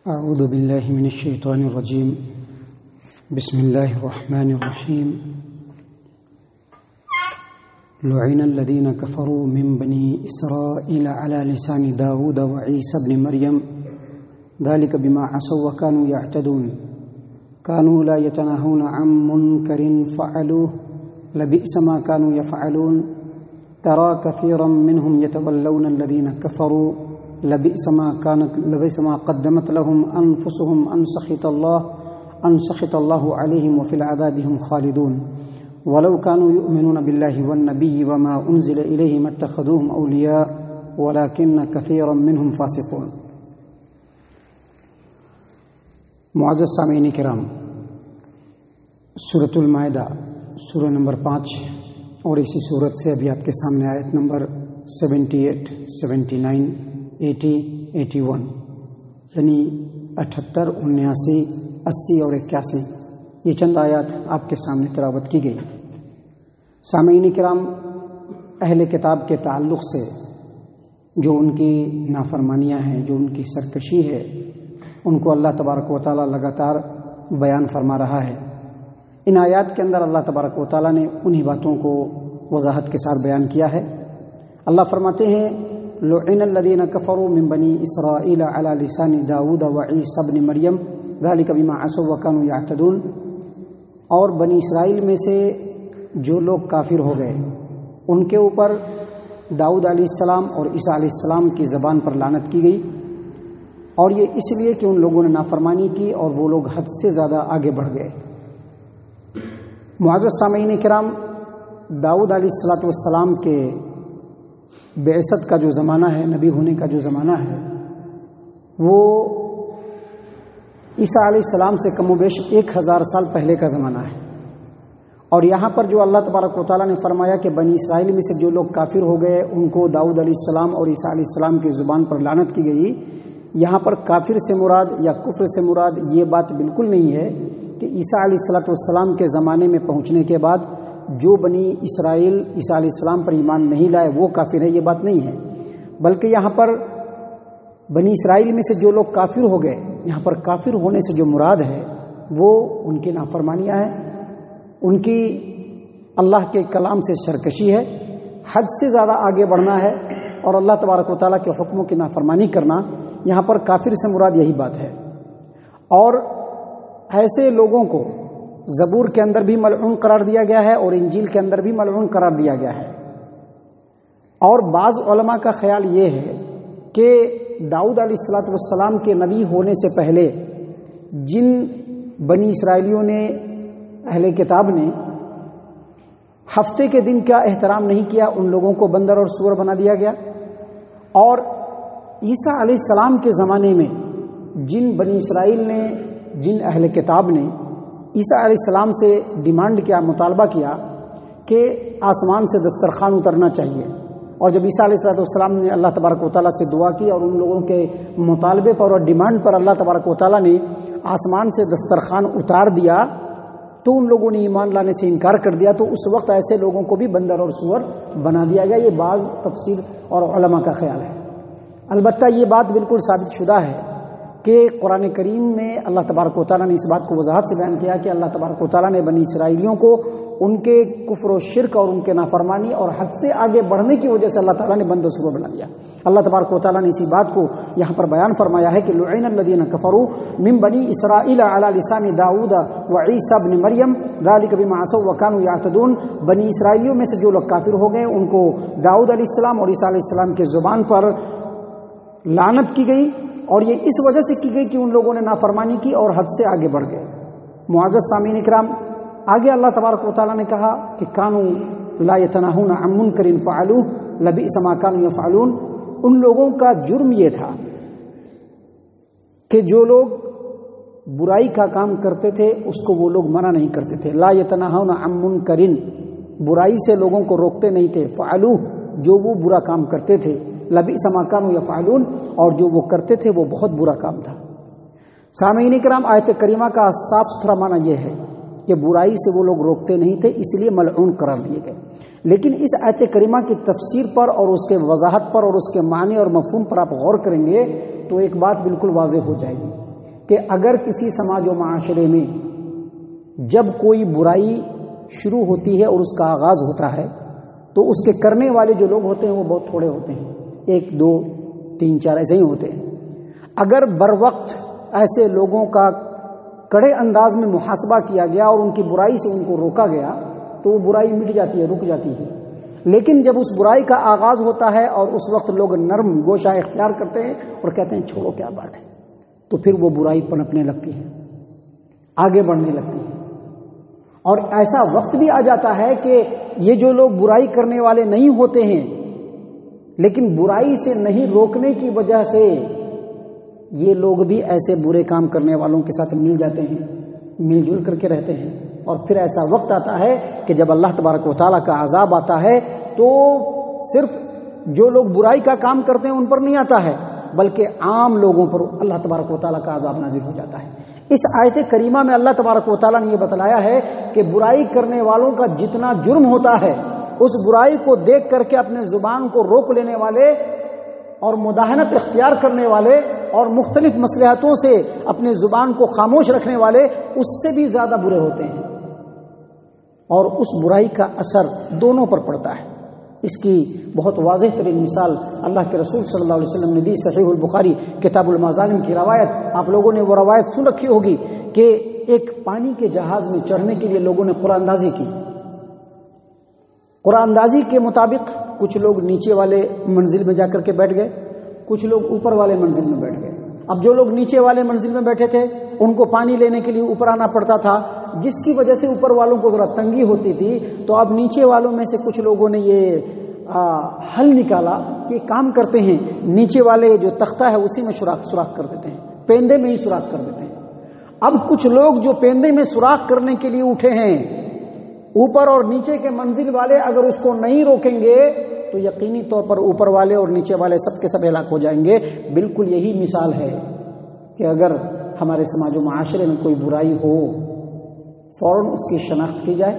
أعوذ بالله من الشيطان الرجيم. بسم الله الرحمن الرحيم. لعن الذين كفروا من بني إسرائيل على لسان داود وعيسى بن مريم ذلك بما عصوا وكانوا يعتدون كانوا لا يتناهون عن منكر فعلوه لبئس ما كانوا يفعلون ترى كثيرا منهم يتولون الذين كفروا لبئس ما قدمت لهم أنفسهم أن سخط الله عليهم وفي العذاب هم خالدون ولو كانوا يؤمنون بالله والنبي وما أنزل إليهم اتخذوهم أولياء ولكن كثيرا منهم فاسقون. معزز سامعین کرام، سورۃ المائدہ سورہ نمبر 5 اور اسی سورت سے ابھی آپ کے سامنے آیت نمبر 78, 79, 80, 81 یعنی 78, 79, 80 اور 81 یہ چند آیات آپ کے سامنے تلاوت کی گئی. سامعین کرام، اہل کتاب کے تعلق سے جو ان کی نافرمانیاں ہیں، جو ان کی سرکشی ہے، ان کو اللہ تبارک و تعالیٰ لگاتار بیان فرما رہا ہے. ان آیات کے اندر اللہ تبارک و تعالیٰ نے انہی باتوں کو وضاحت کے ساتھ بیان کیا ہے. اللہ فرماتے ہیں لعن الذین کفروا من بنی اسرائیل علی لسان داود وعیسی ابن مریم ذلک بما عصوا وکانوا یعتدون. اور بنی اسرائیل میں سے جو لوگ کافر ہو گئے ان کے اوپر داؤد علیہ السلام اور عیسیٰ علیہ السلام کی زبان پر لعنت کی گئی، اور یہ اس لیے کہ ان لوگوں نے نافرمانی کی اور وہ لوگ حد سے زیادہ آگے بڑھ گئے. معزز سامعین کرام، داؤد علیہ السلام کے بعثت کا جو زمانہ ہے، نبی ہونے کا جو زمانہ ہے، وہ عیسیٰ علیہ السلام سے کم و بیش 1000 سال پہلے کا زمانہ ہے. اور یہاں پر جو اللہ تبارک و تعالیٰ نے فرمایا کہ بنی اسرائیل میں سے جو لوگ کافر ہو گئے ان کو داؤد علیہ السلام اور عیسیٰ علیہ السلام کی زبان پر لعنت کی گئی، یہاں پر کافر سے مراد یا کفر سے مراد یہ بات بالکل نہیں ہے کہ عیسیٰ علیہ السلام کے زمانے میں پہنچنے کے بعد جو بنی اسرائیل عیسیٰ علیہ السلام پر ایمان نہیں لائے وہ کافر ہے، یہ بات نہیں ہے. بلکہ یہاں پر بنی اسرائیل میں سے جو لوگ کافر ہو گئے، یہاں پر کافر ہونے سے جو مراد ہے وہ ان کی نافرمانیاں ہیں، ان کی اللہ کے کلام سے سرکشی ہے، حد سے زیادہ آگے بڑھنا ہے اور اللہ تبارک و تعالیٰ کے حکموں کی نافرمانی کرنا. یہاں پر کافر سے مراد یہی بات ہے. اور ایسے لوگوں کو زبور کے اندر بھی ملعون قرار دیا گیا ہے اور انجیل کے اندر بھی ملعون قرار دیا گیا ہے. اور بعض علماء کا خیال یہ ہے کہ داؤد علیہ السلام کے نبی ہونے سے پہلے جن بنی اسرائیلیوں نے، اہل کتاب نے ہفتے کے دن کا احترام نہیں کیا، ان لوگوں کو بندر اور سور بنا دیا گیا. اور عیسیٰ علیہ السلام کے زمانے میں جن بنی اسرائیل نے، جن اہل کتاب نے عیسیٰ علیہ السلام سے ڈیمانڈ کیا، مطالبہ کیا کہ آسمان سے دسترخوان اترنا چاہیے، اور جب عیسیٰ علیہ السلام نے اللہ تبارک و تعالیٰ سے دعا کی اور ان لوگوں کے مطالبے پر اور ڈیمانڈ پر اللہ تبارک و تعالیٰ نے آسمان سے دسترخوان اتار دیا تو ان لوگوں نے ایمان لانے سے انکار کر دیا. تو اس وقت ایسے لوگوں کو بھی بندر اور سور بنا دیا گیا. یہ بعض تفسیر اور علماء کا خیال ہے. البتہ یہ بات بالکل ثابت شدہ ہے کہ قرآن کریم میں اللہ تبارک و تعالیٰ نے اس بات کو وضاحت سے بیان کیا کہ اللہ تبارک و تعالیٰ نے بنی اسرائیلیوں کو ان کے کفر و شرک اور ان کے نافرمانی اور حد سے آگے بڑھنے کی وجہ سے اللہ تعالیٰ نے بندر سور بنا دیا. اللہ تبارک و تعالیٰ نے اسی بات کو یہاں پر بیان فرمایا ہے کہ لعن الذین کفروا من بنی اسرائیل علی لسان داؤد وعیسی ابن مریم ذلک بما عصوا وکانوا یعتدون. بنی اسرائیلیوں میں سے جو لوگ کافر ہو گئے ان کو داؤد علیہ السلام اور عیسیٰ علیہ السلام کے زبان پر لعنت کی گئی، اور یہ اس وجہ سے کی گئی کہ ان لوگوں نے نافرمانی کی اور حد سے آگے بڑھ گئے. معزز سامعین کرام، آگے اللہ تبارک و تعالیٰ نے کہا کہ کانوا لا یتناہون عن منکر فعلوہ لبئس ما کانوا یفعلون. ان لوگوں کا جرم یہ تھا کہ جو لوگ برائی کا کام کرتے تھے اس کو وہ لوگ منع نہیں کرتے تھے. لا یتناہون عن منکر، برائی سے لوگوں کو روکتے نہیں تھے. فعلوہ، جو وہ برا کام کرتے تھے. لبئس ما کانوا یفعلون، اور جو وہ کرتے تھے وہ بہت برا کام تھا. سامعین کرام، آیت کریمہ کا صاف ستھرا معنی یہ ہے کہ برائی سے وہ لوگ روکتے نہیں تھے، اس لیے ملعون قرار دیے گئے. لیکن اس آیت کریمہ کی تفسیر پر اور اس کے وضاحت پر اور اس کے معنی اور مفہوم پر آپ غور کریں گے تو ایک بات بالکل واضح ہو جائے گی کہ اگر کسی سماج و معاشرے میں جب کوئی برائی شروع ہوتی ہے اور اس کا آغاز ہوتا ہے تو اس کے کرنے والے جو لوگ ہوتے ہیں وہ بہت تھوڑے ہوتے ہیں، 1 2 3 4 ایسے ہی ہوتے ہیں۔ اگر بر وقت ایسے لوگوں کا کڑے انداز میں محاسبہ کیا گیا اور ان کی برائی سے ان کو روکا گیا تو وہ برائی مٹ جاتی ہے، رک جاتی ہے۔ لیکن جب اس برائی کا آغاز ہوتا ہے اور اس وقت لوگ نرم گوشہ اختیار کرتے ہیں اور کہتے ہیں چھوڑو کیا بات ہے، تو پھر وہ برائی پنپنے لگتی ہے، آگے بڑھنے لگتی ہے۔ اور ایسا وقت بھی آ جاتا ہے کہ یہ جو لوگ برائی کرنے والے نہیں ہوتے ہیں لیکن برائی سے نہیں روکنے کی وجہ سے یہ لوگ بھی ایسے برے کام کرنے والوں کے ساتھ مل جاتے ہیں، مل جل کر کے رہتے ہیں۔ اور پھر ایسا وقت آتا ہے کہ جب اللہ تبارک و تعالیٰ کا عذاب آتا ہے تو صرف جو لوگ برائی کا کام کرتے ہیں ان پر نہیں آتا ہے بلکہ عام لوگوں پر اللہ تبارک و تعالیٰ کا عذاب نازل ہو جاتا ہے۔ اس آیت کریمہ میں اللہ تبارک و تعالیٰ نے یہ بتلایا ہے کہ برائی کرنے والوں کا جتنا جرم ہوتا ہے اس برائی کو دیکھ کر کے اپنے زبان کو روک لینے والے اور مداہنت اختیار کرنے والے اور مختلف مصلحتوں سے اپنے زبان کو خاموش رکھنے والے اس سے بھی زیادہ برے ہوتے ہیں، اور اس برائی کا اثر دونوں پر پڑتا ہے۔ اس کی بہت واضح ترین مثال اللہ کے رسول صلی اللہ علیہ وسلم نے دی۔ صحیح البخاری کتاب المظالم کی روایت، آپ لوگوں نے وہ روایت سن رکھی ہوگی کہ ایک پانی کے جہاز میں چڑھنے کے لیے لوگوں نے قرآن اندازی کی۔ قرآن اندازی کے مطابق کچھ لوگ نیچے والے منزل میں جا کر کے بیٹھ گئے، کچھ لوگ اوپر والے منزل میں بیٹھ گئے۔ اب جو لوگ نیچے والے منزل میں بیٹھے تھے ان کو پانی لینے کے لیے اوپر آنا پڑتا تھا، جس کی وجہ سے اوپر والوں کو ذرا تنگی ہوتی تھی۔ تو اب نیچے والوں میں سے کچھ لوگوں نے یہ حل نکالا کہ کام کرتے ہیں، نیچے والے جو تختہ ہے اسی میں سوراخ کر دیتے ہیں، پیندے میں ہی سوراخ کر دیتے ہیں۔ اب کچھ لوگ جو پیندے میں سوراخ کرنے کے لیے اٹھے ہیں، اوپر اور نیچے کے منزل والے اگر اس کو نہیں روکیں گے تو یقینی طور پر اوپر والے اور نیچے والے سب کے سب ہلاک ہو جائیں گے۔ بالکل یہی مثال ہے کہ اگر ہمارے سماج و معاشرے میں کوئی برائی ہو فوراً اس کی شناخت کی جائے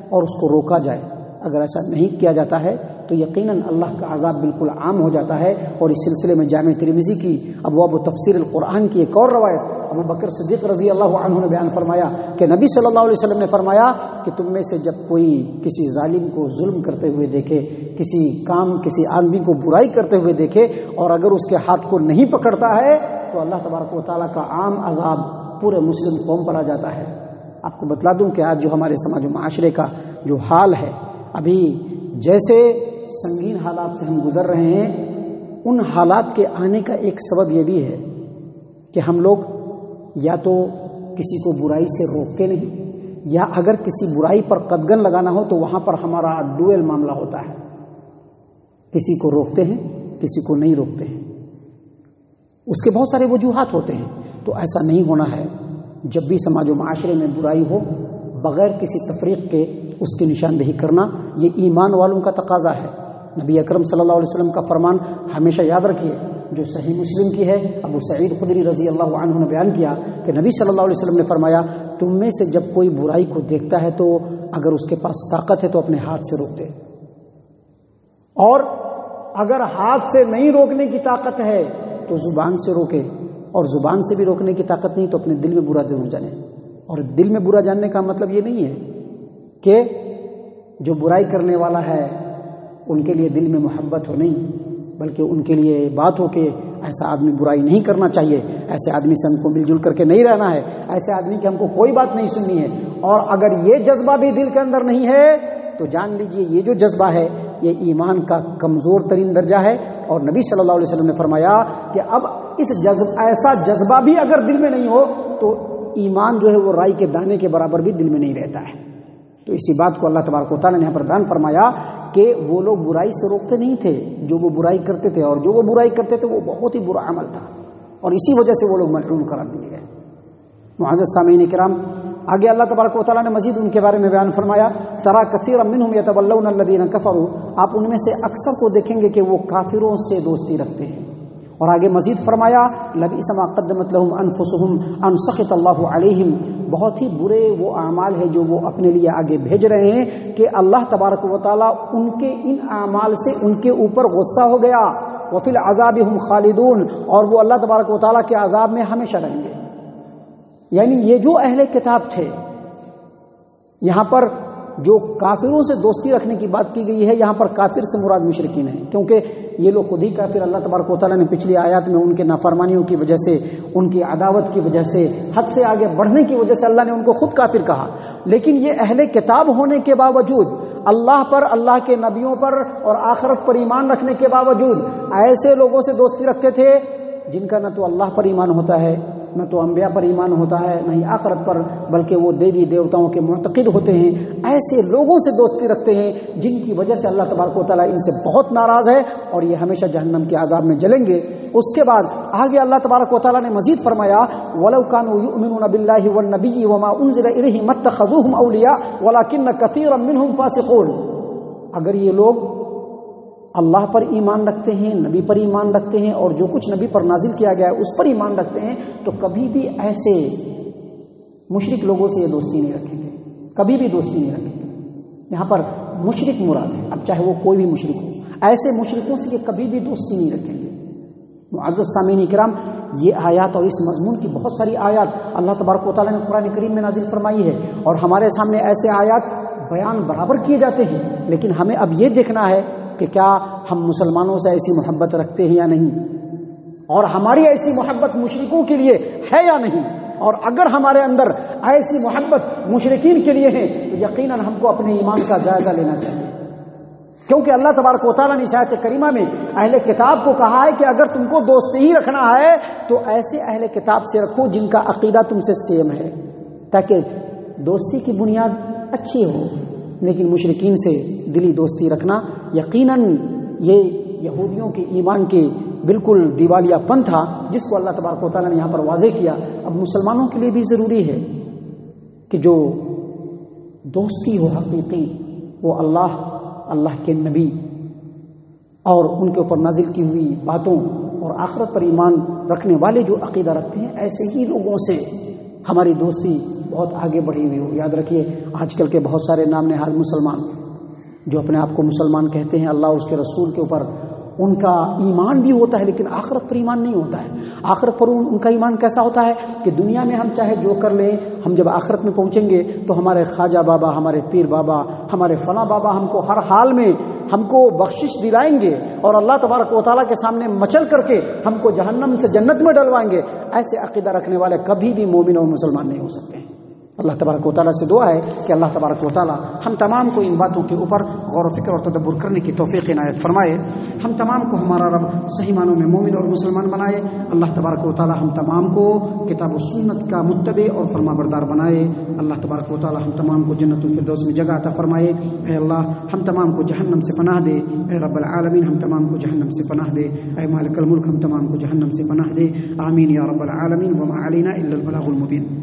اور اس کو روکا جائے۔ اگر ایسا نہیں کیا جاتا ہے تو یقیناً اللہ کا عذاب بالکل عام ہو جاتا ہے۔ اور اس سلسلے میں جامع ترمذی کی ابواب تفسیر القرآن کی ایک اور روایت ابو بکر صدیق رضی اللہ عنہ نے بیان فرمایا کہ نبی صلی اللہ علیہ وسلم نے فرمایا کہ تم میں سے جب کوئی کسی ظالم کو ظلم کرتے ہوئے دیکھے، کسی آدمی کو برائی کرتے ہوئے دیکھے اور اگر اس کے ہاتھ کو نہیں پکڑتا ہے تو اللہ تبارک و تعالیٰ کا عام عذاب پورے مسلم قوم پر آ جاتا ہے۔ آپ کو بتلا دوں کہ آج جو ہمارے سماج و معاشرے کا جو حال ہے، ابھی جیسے سنگین حالات سے ہم گزر رہے ہیں، ان حالات کے آنے کا ایک سبب یہ بھی ہے کہ ہم لوگ یا تو کسی کو برائی سے روکتے نہیں، یا اگر کسی برائی پر قدغن لگانا ہو تو وہاں پر ہمارا ڈوئل معاملہ ہوتا ہے، کسی کو روکتے ہیں کسی کو نہیں روکتے ہیں۔ اس کے بہت سارے وجوہات ہوتے ہیں، تو ایسا نہیں ہونا ہے۔ جب بھی سماج و معاشرے میں برائی ہو بغیر کسی تفریق کے اس کی نشاندہی کرنا یہ ایمان والوں کا تقاضا ہے۔ نبی اکرم صلی اللہ علیہ وسلم کا فرمان ہمیشہ یاد رکھیے جو صحیح مسلم کی ہے، ابو سعید خدری رضی اللہ عنہ نے بیان کیا کہ نبی صلی اللہ علیہ وسلم نے فرمایا تم میں سے جب کوئی برائی کو دیکھتا ہے تو اگر اس کے پاس طاقت ہے تو اپنے ہاتھ سے روک دے، اور اگر ہاتھ سے نہیں روکنے کی طاقت ہے تو زبان سے روکے، اور زبان سے بھی روکنے کی طاقت نہیں تو اپنے دل میں برا ضرور جانے۔ اور دل میں برا جاننے کا مطلب یہ نہیں ہے کہ جو برائی کرنے والا ہے ان کے لیے دل میں محبت ہو، نہیں، بلکہ ان کے لیے بات ہو کہ ایسا آدمی برائی نہیں کرنا چاہیے، ایسے آدمی سے ہم کو مل جل کر کے نہیں رہنا ہے، ایسے آدمی کی ہم کو کوئی بات نہیں سننی ہے۔ اور اگر یہ جذبہ بھی دل کے اندر نہیں ہے تو جان لیجئے یہ جو جذبہ ہے یہ ایمان کا کمزور ترین درجہ ہے۔ اور نبی صلی اللہ علیہ وسلم نے فرمایا کہ اب ایسا جذبہ بھی اگر دل میں نہیں ہو تو ایمان جو ہے وہ رائی کے دانے کے برابر بھی دل میں نہیں رہتا ہے۔ تو اسی بات کو اللہ تبارک و تعالیٰ نے یہاں پر بیان فرمایا کہ وہ لوگ برائی سے روکتے نہیں تھے جو وہ برائی کرتے تھے، اور جو وہ برائی کرتے تھے وہ بہت ہی برا عمل تھا، اور اسی وجہ سے وہ لوگ ملعون قرار دیے گئے۔ معزز سامعین کرام، آگے اللہ تبارک و تعالیٰ نے مزید ان کے بارے میں بیان فرمایا ترى كثيرا منهم يتولون الذين كفروا، آپ ان میں سے اکثر کو دیکھیں گے کہ وہ کافروں سے دوستی رکھتے ہیں۔ اور آگے مزید فرمایا لبئس ما قدمت لهم انفسهم ان سخط الله عليهم، بہت ہی برے وہ اعمال ہیں جو وہ اپنے لیے آگے بھیج رہے ہیں کہ اللہ تبارک و تعالیٰ ان کے ان اعمال سے ان کے اوپر غصہ ہو گیا۔ وفي العذاب هم خالدون، اور وہ اللہ تبارک و تعالیٰ کے عذاب میں ہمیشہ رہیں گے۔ یعنی یہ جو اہل کتاب تھے، یہاں پر جو کافروں سے دوستی رکھنے کی بات کی گئی ہے، یہاں پر کافر سے مراد مشرکین ہیں، کیونکہ یہ لوگ خود ہی کافر، اللہ تبارک و تعالیٰ نے پچھلی آیات میں ان کے نافرمانیوں کی وجہ سے، ان کی عداوت کی وجہ سے، حد سے آگے بڑھنے کی وجہ سے اللہ نے ان کو خود کافر کہا۔ لیکن یہ اہل کتاب ہونے کے باوجود اللہ پر، اللہ کے نبیوں پر اور آخرت پر ایمان رکھنے کے باوجود ایسے لوگوں سے دوستی رکھتے تھے جن کا نہ تو اللہ پر ایمان ہوتا ہے، نہ تو انبیاء پر ایمان ہوتا ہے، نہ ہی آخرت پر، بلکہ وہ دیوی دیوتاؤں کے معتقد ہوتے ہیں۔ ایسے لوگوں سے دوستی رکھتے ہیں جن کی وجہ سے اللہ تبارک و تعالیٰ ان سے بہت ناراض ہے اور یہ ہمیشہ جہنم کے عذاب میں جلیں گے۔ اس کے بعد آگے اللہ تبارک و تعالیٰ نے مزید فرمایا وَلَوْ كَانُوا يُؤْمِنُونَ بِاللَّهِ وَالنَّبِيِّ وَمَا أُنزِلَ إِلَيْهِمْ مَا اتَّخَذُوهُمْ أَوْلِيَاءَ وَلَكِنَّ كَثِيرًا مِّنْهُمْ فَاسِقُونَ، اگر یہ لوگ اللہ پر ایمان رکھتے ہیں، نبی پر ایمان رکھتے ہیں، اور جو کچھ نبی پر نازل کیا گیا ہے اس پر ایمان رکھتے ہیں، تو کبھی بھی ایسے مشرک لوگوں سے یہ دوستی نہیں رکھیں گے، کبھی بھی دوستی نہیں رکھیں گے۔ یہاں پر مشرک مراد ہے، اب چاہے وہ کوئی بھی مشرک ہو، ایسے مشرکوں سے یہ کبھی بھی دوستی نہیں رکھیں گے۔ معزز سامعین کرام، یہ آیات اور اس مضمون کی بہت ساری آیات اللہ تبارک و تعالیٰ نے قرآن کریم میں نازل فرمائی ہے، اور ہمارے سامنے ایسے آیات بیان برابر کیے جاتے ہیں، لیکن ہمیں اب یہ دیکھنا ہے کہ کیا ہم مسلمانوں سے ایسی محبت رکھتے ہیں یا نہیں، اور ہماری ایسی محبت مشرکوں کے لیے ہے یا نہیں، اور اگر ہمارے اندر ایسی محبت مشرکین کے لیے ہے تو یقیناً ہم کو اپنے ایمان کا جائزہ لینا چاہیے، کیونکہ اللہ تبارک و تعالیٰ نے اس آیت کریمہ میں اہل کتاب کو کہا ہے کہ اگر تم کو دوستی ہی رکھنا ہے تو ایسے اہل کتاب سے رکھو جن کا عقیدہ تم سے سیم ہے، تاکہ دوستی کی بنیاد اچھی ہو۔ لیکن مشرکین سے دلی دوستی رکھنا یقیناً یہ یہودیوں کے ایمان کے بالکل دیوالیہ پن تھا، جس کو اللہ تبارک و تعالیٰ نے یہاں پر واضح کیا۔ اب مسلمانوں کے لیے بھی ضروری ہے کہ جو دوستی ہو حقیقی، وہ اللہ کے نبی اور ان کے اوپر نازل کی ہوئی باتوں اور آخرت پر ایمان رکھنے والے جو عقیدہ رکھتے ہیں، ایسے ہی لوگوں سے ہماری دوستی بہت آگے بڑھی ہوئی ہو۔ یاد رکھیے، آج کل کے بہت سارے نام نہاد مسلمان جو اپنے آپ کو مسلمان کہتے ہیں، اللہ اس کے رسول کے اوپر ان کا ایمان بھی ہوتا ہے، لیکن آخرت پر ایمان نہیں ہوتا ہے۔ آخرت پر ان کا ایمان کیسا ہوتا ہے کہ دنیا میں ہم چاہے جو کر لیں، ہم جب آخرت میں پہنچیں گے تو ہمارے خواجہ بابا، ہمارے پیر بابا، ہمارے فلاں بابا ہم کو ہر حال میں ہم کو بخشش دلائیں گے، اور اللہ تبارک و تعالیٰ کے سامنے مچل کر کے ہم کو جہنم سے جنت میں ڈلوائیں گے۔ ایسے عقیدہ رکھنے والے کبھی بھی مومن اور مسلمان نہیں ہو سکتے ہیں۔ اللہ تبارک و تعالیٰ سے دعا ہے کہ اللہ تبارک و تعالیٰ ہم تمام کو ان باتوں کے اوپر غور و فکر اور تدبر کرنے کی توفیق عنایت فرمائے، ہم تمام کو ہمارا رب صحیح معنوں میں مومن اور مسلمان بنائے۔ اللہ تبارک و تعالیٰ ہم تمام کو کتاب و سنت کا متبع اور فرما بردار بنائے۔ اللہ تبارک و تعالیٰ ہم تمام کو جنت الفردوس میں جگہ عطا فرمائے۔ اے اللہ ہم تمام کو جہنم سے پناہ دے، اے رب العالمین ہم تمام کو جہنم سے پناہ دے، اے مالک الملک ہم تمام کو جہنم سے پناہ دے، آمین یا رب العالمین۔ وما علینا الا البلاغ المبین۔